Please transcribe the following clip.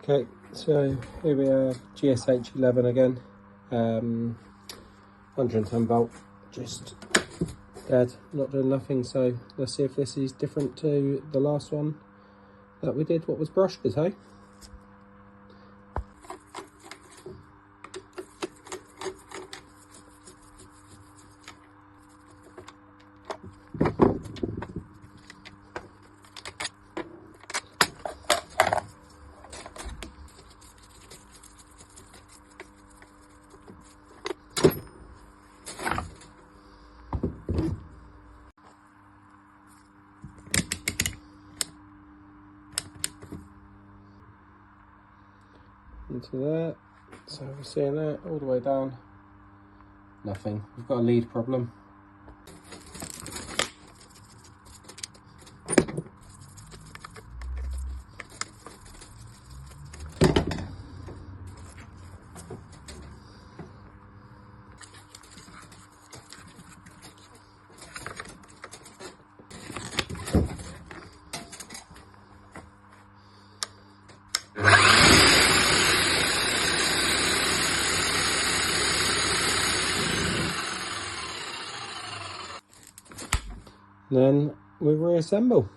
Okay, so here we are, GSH 11 again, 110 volt, just dead, not doing nothing. So let's see if this is different to the last one that we did. What was Bosch's, hey? Into there, so we're seeing that all the way down, nothing. We've got a lead problem. Then we reassemble.